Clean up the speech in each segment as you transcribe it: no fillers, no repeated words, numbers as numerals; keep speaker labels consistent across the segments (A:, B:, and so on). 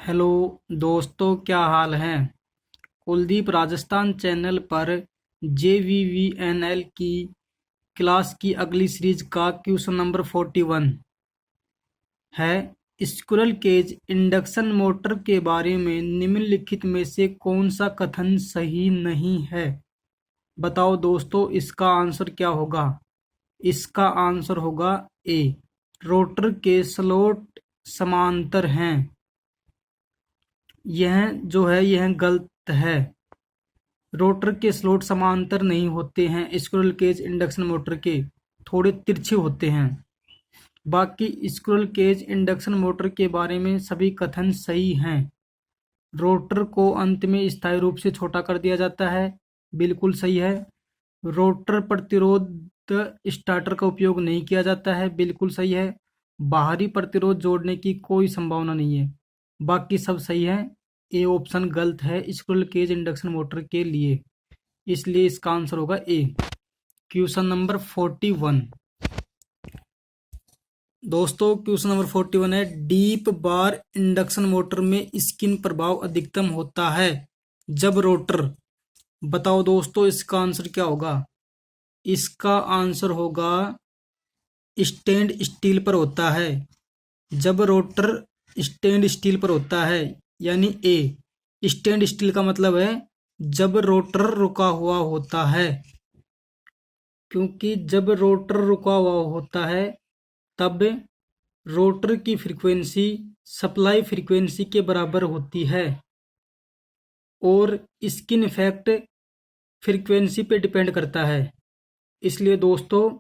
A: Hello दोस्तों, क्या हाल है। कुलदीप राजस्थान चैनल पर JVVNL की क्लास की अगली सीरीज का क्वेश्चन नंबर 41 है। स्क्विरल केज इंडक्शन मोटर के बारे में निम्नलिखित में से कौन सा कथन सही नहीं है। बताओ दोस्तों, इसका आंसर क्या होगा। इसका आंसर होगा ए। रोटर के स्लॉट समांतर हैं। यह जो है यह गलत है। रोटर के स्लॉट समांतर नहीं होते हैं। स्क्विरल केज इंडक्शन मोटर के थोड़े तिरछे होते हैं। बाकी स्क्विरल केज इंडक्शन मोटर के बारे में सभी कथन सही हैं। रोटर को अंत में स्थायी रूप से छोटा कर दिया जाता है, बिल्कुल सही है। रोटर प्रतिरोध स्टार्टर का उपयोग नहीं किया जाता है, बिल्कुल सही है। बाहरी प्रतिरोध जोड़ने की कोई संभावना नहीं है। बाकी सब सही है। ए ऑप्शन गलत है स्क्विरल केज इंडक्शन मोटर के लिए, इसलिए इसका आंसर होगा ए। क्वेश्चन नंबर 41 दोस्तों, क्वेश्चन नंबर 41 है। डीप बार इंडक्शन मोटर में स्किन प्रभाव अधिकतम होता है जब रोटर। बताओ दोस्तों, इसका आंसर क्या होगा। इसका आंसर होगा स्टैंड स्टील पर होता है। जब रोटर स्टैंड स्टील पर होता है, यानी ए। स्टैंड स्टील का मतलब है जब रोटर रुका हुआ होता है, क्योंकि जब रोटर रुका हुआ होता है तब रोटर की फ्रीक्वेंसी सप्लाई फ्रीक्वेंसी के बराबर होती है और स्किन इफेक्ट फ्रीक्वेंसी पे डिपेंड करता है। इसलिए दोस्तों,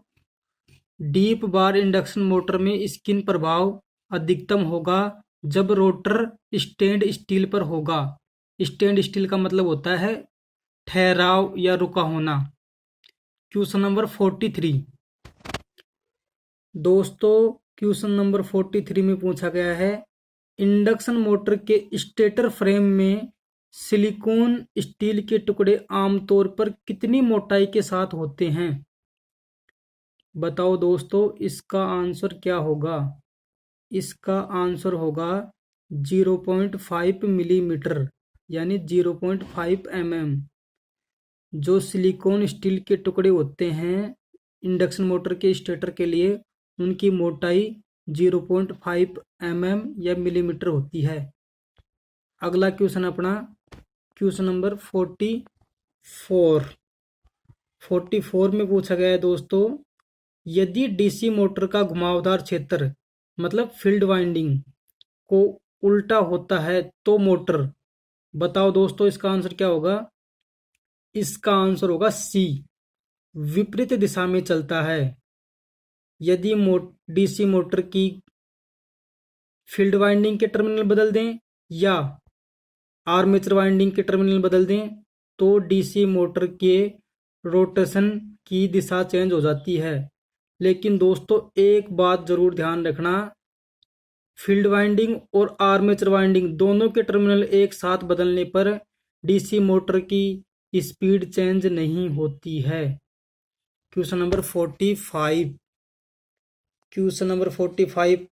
A: डीप बार इंडक्शन मोटर में स्किन प्रभाव अधिकतम होगा जब रोटर स्टैंड स्टील पर होगा। स्टैंड स्टील का मतलब होता है ठहराव या रुका होना। क्वेश्चन नंबर 43 दोस्तों, क्वेश्चन नंबर 43 में पूछा गया है। इंडक्शन मोटर के स्टेटर फ्रेम में सिलिकॉन स्टील के टुकड़े आमतौर पर कितनी मोटाई के साथ होते हैं। बताओ दोस्तों, इसका आंसर क्या होगा। इसका आंसर होगा 0.5 मिलीमीटर, यानी 0.5 mm। जो सिलिकॉन स्टील के टुकड़े होते हैं इंडक्शन मोटर के स्टेटर के लिए, उनकी मोटाई 0.5 mm या मिलीमीटर होती है। अगला क्वेश्चन अपना क्वेश्चन नंबर 44 में पूछा गया है दोस्तों। यदि डीसी मोटर का घुमावदार क्षेत्र मतलब फील्ड वाइंडिंग को उल्टा होता है तो मोटर। बताओ दोस्तों, इसका आंसर क्या होगा। इसका आंसर होगा सी, विपरीत दिशा में चलता है। यदि डीसी मोटर की फील्ड वाइंडिंग के टर्मिनल बदल दें या आर्मेचर वाइंडिंग के टर्मिनल बदल दें तो डीसी मोटर के रोटेशन की दिशा चेंज हो जाती है। लेकिन दोस्तों, एक बात जरूर ध्यान रखना, फील्ड वाइंडिंग और आर्मेचर वाइंडिंग दोनों के टर्मिनल एक साथ बदलने पर डीसी मोटर की स्पीड चेंज नहीं होती है। क्वेश्चन नंबर 45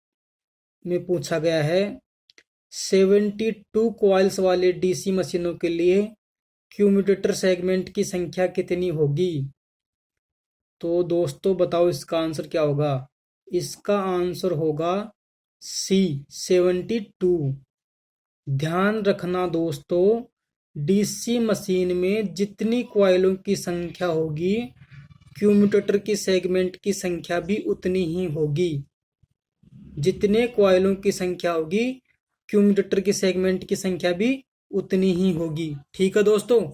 A: में पूछा गया है। 72 कॉइल्स वाले डीसी मशीनों के लिए कम्यूटेटर सेगमेंट की संख्या कितनी होगी। तो दोस्तों बताओ, इसका आंसर क्या होगा। इसका आंसर होगा सी, 72। ध्यान रखना दोस्तों, डीसी मशीन में जितनी कॉइलों की संख्या होगी कम्यूटेटर की सेगमेंट की संख्या भी उतनी ही होगी। जितने कॉइलों की संख्या होगी कम्यूटेटर की सेगमेंट की संख्या भी उतनी ही होगी। ठीक है दोस्तों।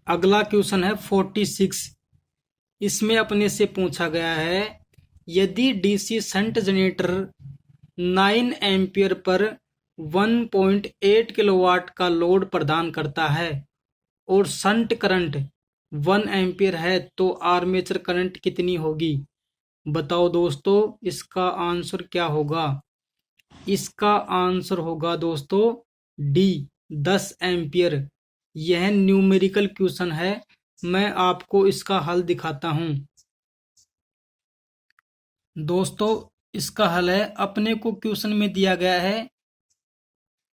A: अगला क्वेश्चन है 46। इसमें अपने से पूछा गया है। यदि DC shunt generator 9 ampere per 1.8 kilowatt का लोड प्रदान करता है और शंट करंट 1 एम्पियर है तो आर्मेचर करंट कितनी होगी। बताओ दोस्तों, इसका आंसर क्या होगा। इसका आंसर होगा दोस्तों डी, 10 एम्पियर। यह न्यूमेरिकल क्वेश्चन है, मैं आपको इसका हल दिखाता हूं। दोस्तों, इसका हल है, अपने को क्वेश्चन में दिया गया है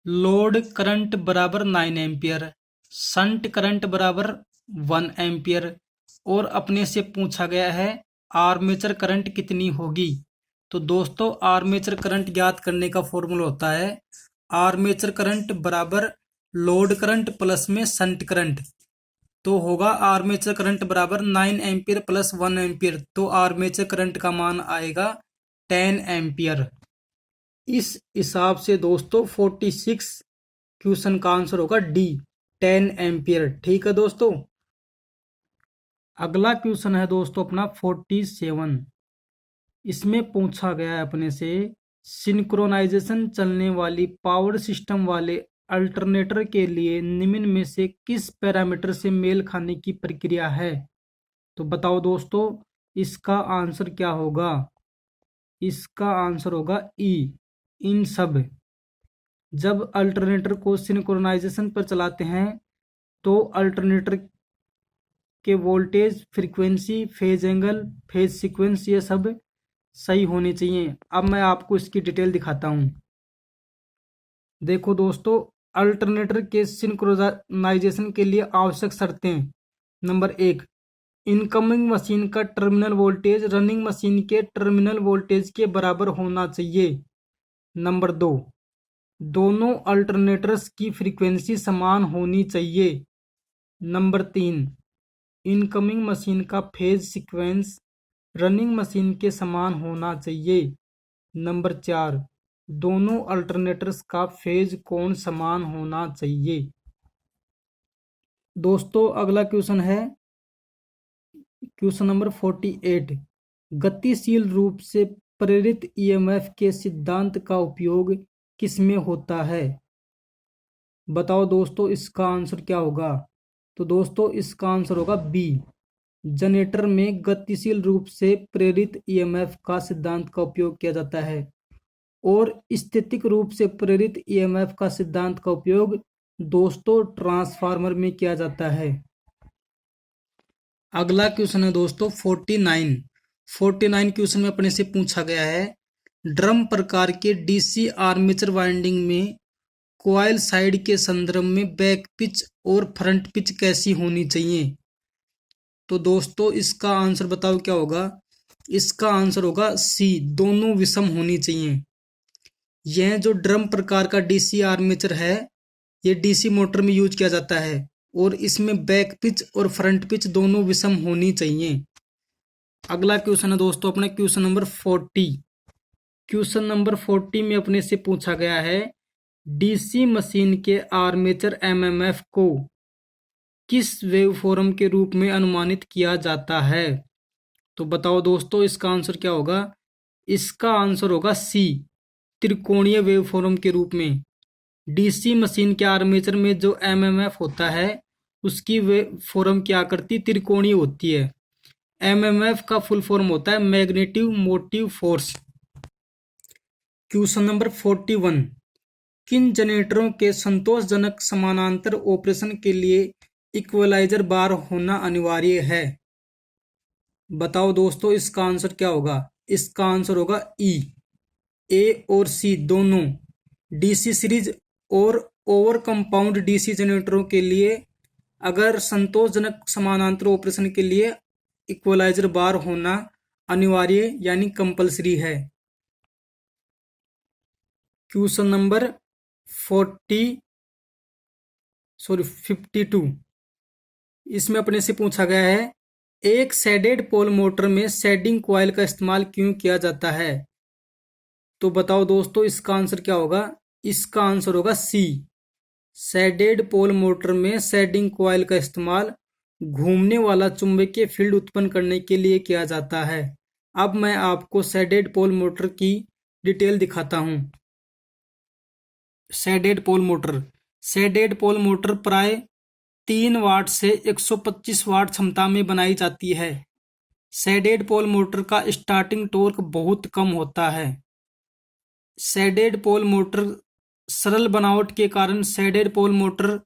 A: लोड करंट बराबर 9 एम्पियर, शंट करंट बराबर 1 एम्पियर, और अपने से पूछा गया है आर्मेचर करंट कितनी होगी। तो दोस्तों आर्मेचर करंट ज्ञात करने का फॉर्मूला होता है आर्मेचर करंट बराबर लोड करंट प्लस में शंट करंट। तो होगा आर्मेचर करंट बराबर 9 एम्पियर प्लस 1 एम्पियर, तो आर्मेचर करंट का मान आएगा 10 एम्पियर। इस हिसाब से दोस्तों 46 क्वेश्चन का आंसर होगा डी, 10 एम्पियर। ठीक है दोस्तों। अगला क्वेश्चन है दोस्तों अपना 47। इसमें पूछा गया है अपने से सिंक्रोनाइजेशन चलने वाली पावर सिस्टम वाले अल्टरनेटर के लिए निम्न में से किस पैरामीटर से मेल खाने की प्रक्रिया है। तो बताओ दोस्तों इसका आंसर क्या होगा। इसका आंसर होगा ई, इन सब। जब अल्टरनेटर को सिंक्रोनाइजेशन पर चलाते हैं तो अल्टरनेटर के voltage, frequency, phase angle, phase sequence ये सब सही होने चाहिए। अब मैं आपको इसकी डिटेल दिखाता हूँ। देखो दोस्तों अल्टरनेटर के सिंक्रोनाइजेशन के लिए आवश्यक शर्तें। नंबर 1, इनकमिंग मशीन का टर्मिनल वोल्टेज रनिंग मशीन के टर्मिनल वोल्टेज के बराबर होना चाहिए। नंबर 2, दोनों अल्टरनेटर्स की फ्रीक्वेंसी समान होनी चाहिए। नंबर 3, इनकमिंग मशीन का फेज सीक्वेंस रनिंग मशीन के समान होना चाहिए। नंबर 4, दोनों अल्टरनेटर्स का फेज कोण समान होना चाहिए। दोस्तों अगला क्वेश्चन है क्वेश्चन नंबर 48। गतिशील रूप से प्रेरित ईएमएफ के सिद्धांत का उपयोग किसमें होता है। बताओ दोस्तों इसका आंसर क्या होगा। तो दोस्तों इसका आंसर होगा बी, जनरेटर में गतिशील रूप से प्रेरित ईएमएफ का सिद्धांत का उपयोग किया जाता है और स्थैतिक रूप से प्रेरित ईएमएफ का सिद्धांत का उपयोग दोस्तों ट्रांसफार्मर में किया जाता है। अगला क्वेश्चन है दोस्तों 49 क्वेश्चन में अपने से पूछा गया है ड्रम प्रकार के डीसी आर्मेचर वाइंडिंग में कॉइल साइड के संदर्भ में बैक पिच और फ्रंट पिच कैसी होनी चाहिए। तो दोस्तों इसका आंसर बताओ क्या होगा। इसका आंसर होगा सी, दोनों विषम होनी चाहिए। यह जो ड्रम प्रकार का डीसी आर्मेचर है ये डीसी मोटर में यूज किया जाता है और इसमें बैक पिच और फ्रंट पिच दोनों विषम होनी चाहिए। अगला क्वेश्चन है दोस्तों अपने क्वेश्चन नंबर 40। क्वेश्चन नंबर 40 में अपने से पूछा गया है डीसी मशीन के आर्मेचर एमएमएफ को किस वेवफॉर्म के रूप में अनुमानित किया जाता है। तो बताओ दोस्तों इसका आंसर क्या होगा। इसका आंसर होगा सी, त्रिकोणीय वेवफॉर्म के रूप में। डीसी मशीन के आर्मेचर में जो एमएमएफ होता है उसकी वेवफॉर्म की आकृति त्रिकोणीय होती है। एमएमएफ का फुल फॉर्म होता है magnetic motive force. Question number 41। किन जनरेटरों के संतोषजनक समानांतर ऑपरेशन के लिए इक्वलाइजर बार होना अनिवार्य है। बताओ दोस्तों इसका आंसर क्या होगा। इसका आंसर होगा ई, ए और सी दोनों डीसी सीरीज और ओवर कंपाउंड डीसी जनरेटरों के लिए अगर संतोषजनक समानांतर ऑपरेशन के लिए इक्वलाइजर बार होना अनिवार्य यानी कंपलसरी है। क्वेश्चन नंबर 52 इसमें अपने से पूछा गया है एक शेडेड पोल मोटर में शेडिंग कॉइल का इस्तेमाल क्यों किया जाता है। तो बताओ दोस्तों इसका आंसर क्या होगा। इसका आंसर होगा सी, शेडेड पोल मोटर में शेडिंग कॉइल का इस्तेमाल घूमने वाला चुंबकीय फील्ड उत्पन्न करने के लिए किया जाता है। अब मैं आपको शेडेड पोल मोटर की डिटेल दिखाता हूं। शेडेड पोल मोटर प्राय 3 वाट से 125 वाट क्षमता में बनाई जाती है। शेडेड पोल मोटर का स्टार्टिंग टॉर्क बहुत कम होता है। शेडेड पोल मोटर सरल बनावट के कारण शेडेड पोल मोटर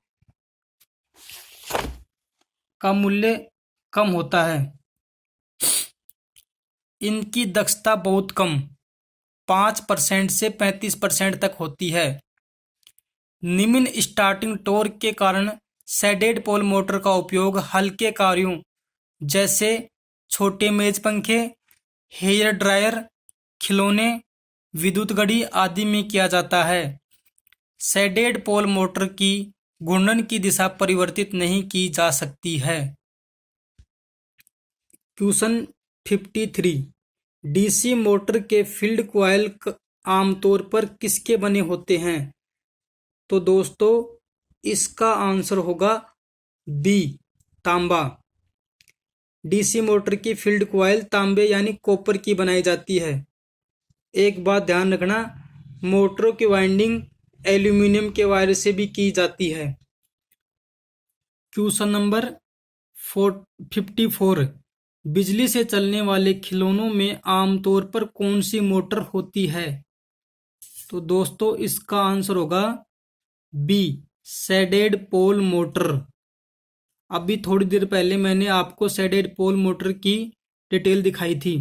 A: का मूल्य कम होता है। इनकी दक्षता बहुत कम 5% से 35% तक होती है। निम्न स्टार्टिंग टॉर्क के कारण शैडेड पोल मोटर का उपयोग हल्के कार्यों जैसे छोटे मेज पंखे, हेयर ड्रायर, खिलौने, विद्युत घड़ी आदि में किया जाता है। शैडेड पोल मोटर की घूर्णन की दिशा परिवर्तित नहीं की जा सकती है। क्वेश्चन 53, डीसी मोटर के फील्ड कॉइल आमतौर पर किसके बने होते हैं? तो दोस्तों इसका आंसर होगा बी, तांबा। डीसी मोटर की फील्ड कॉइल तांबे यानी कॉपर की बनाई जाती है। एक बात ध्यान रखना, मोटरों की वाइंडिंग एल्यूमिनियम के वायर से भी की जाती है। क्वेश्चन नंबर 54, बिजली से चलने वाले खिलौनों में आमतौर पर कौन सी मोटर होती है? तो दोस्तों इसका आंसर होगा बी, शैडेड पोल मोटर। अभी थोड़ी देर पहले मैंने आपको शैडेड पोल मोटर की डिटेल दिखाई थी।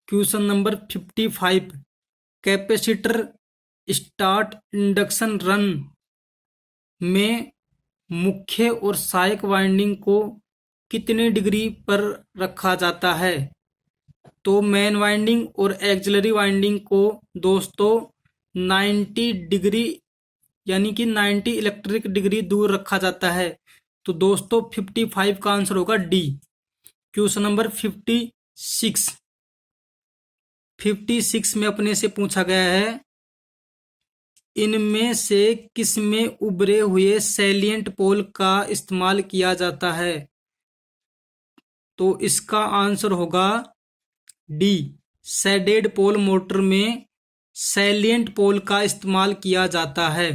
A: Question number 55, capacitor start induction run में मुख्य और सहायक वाइंडिंग को कितने डिग्री पर रखा जाता है? तो मेन वाइंडिंग और एक्सिलरी वाइंडिंग को दोस्तों 90 डिग्री यानी कि 90 इलेक्ट्रिक डिग्री दूर रखा जाता है। तो दोस्तों 55 का आंसर होगा डी। क्वेश्चन नंबर 56 में अपने से पूछा गया है, इनमें से किस में उभरे हुए सैलिएंट पोल का इस्तेमाल किया जाता है? तो इसका आंसर होगा डी, शैडेड पोल मोटर में सैलिएंट पोल का इस्तेमाल किया जाता है।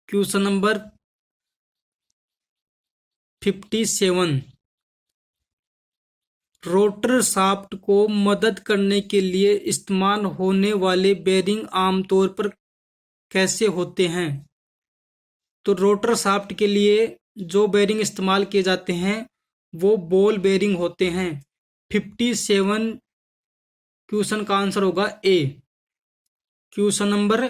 A: क्वेश्चन नंबर 57, रोटर शाफ्ट को मदद करने के लिए इस्तेमाल होने वाले बेरिंग आमतौर पर कैसे होते हैं? तो रोटर शाफ्ट के लिए जो बेरिंग इस्तेमाल किए जाते हैं वो बॉल बेरिंग होते हैं। 57 क्वेश्चन का आंसर होगा ए। क्वेश्चन नंबर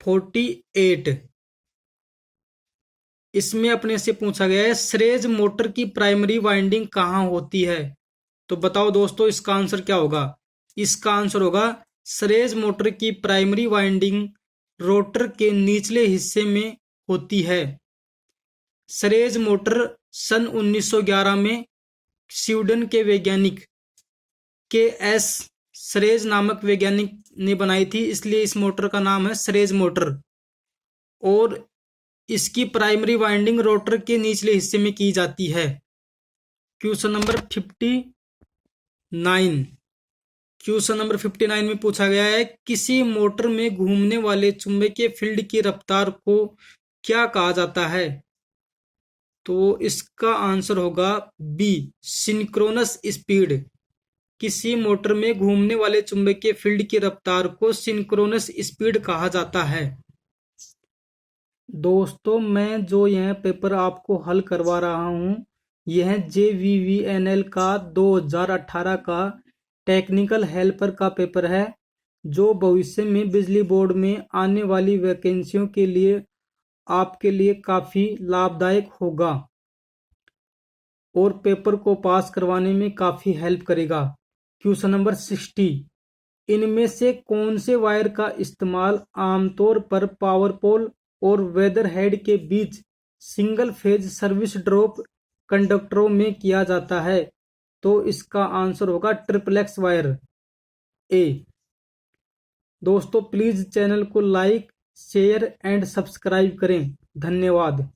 A: 48, इसमें अपने से पूछा गया है, सीरीज मोटर की प्राइमरी वाइंडिंग कहाँ होती है? तो बताओ दोस्तों इसका आंसर क्या होगा? इसका आंसर होगा सीरीज मोटर की प्राइमरी वाइंडिंग रोटर के निचले हिस्से में होती है। सीरीज मोटर सन 1911 में स्वीडन के वैज्ञानिक के एस सीरीज नामक वैज्ञानिक ने बनाई थी, इसलिए इस मोटर का नाम है सीरीज मोटर। और इसकी प्राइमरी वाइंडिंग रोटर के निचले हिस्से में की जाती है। क्वेश्चन नंबर 59 में पूछा गया है, किसी मोटर में घूमने वाले चुंबकीय फील्ड की रफ्तार को क्या कहा जाता है? तो इसका आंसर होगा बी, सिंक्रोनस स्पीड। किसी मोटर में घूमने वाले चुंबकीय फील्ड की रफ्तार को सिंक्रोनस स्पीड कहा जाता है। दोस्तों मैं जो यह पेपर आपको हल करवा रहा हूँ यह JVVNL का 2018 का टेक्निकल हेल्पर का पेपर है, जो भविष्य में बिजली बोर्ड में आने वाली वैकेंसियों के लिए आपके लिए काफ़ी लाभदायक होगा और पेपर को पास करवाने में काफ़ी हेल्प करेगा। क्वेश्चन नंबर 60, इनमें से कौन से वायर का इस्तेमाल आमतौर पर पावर पोल और वेदर हेड के बीच सिंगल फेज सर्विस ड्रॉप कंडक्टरों में किया जाता है? तो इसका आंसर होगा ट्रिपलेक्स वायर ए। दोस्तों प्लीज चैनल को लाइक, शेयर एंड सब्सक्राइब करें। धन्यवाद।